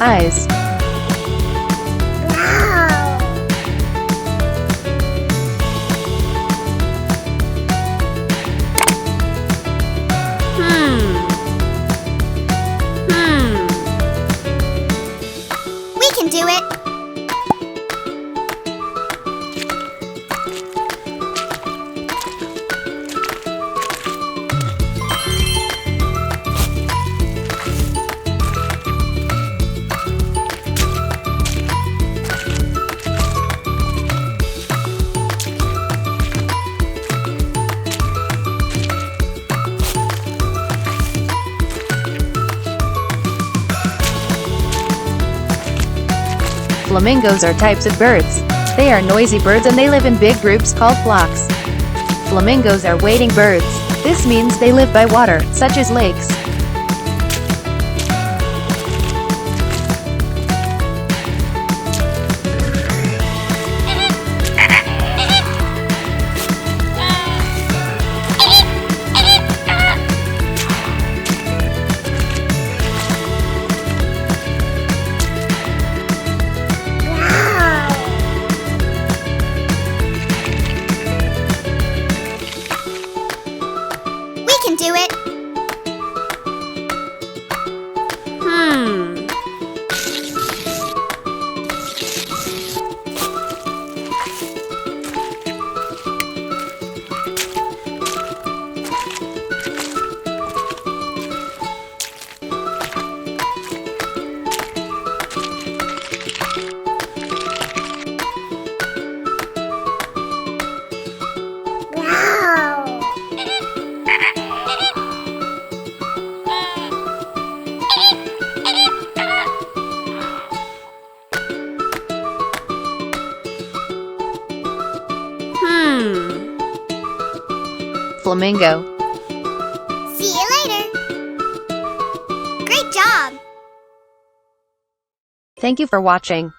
Eyes. We can do it. Flamingos are types of birds. They are noisy birds and they live in big groups called flocks. Flamingos are wading birds. This means they live by water, such as lakes. We can do it. Flamingo. See you later. Great job. Thank you for watching.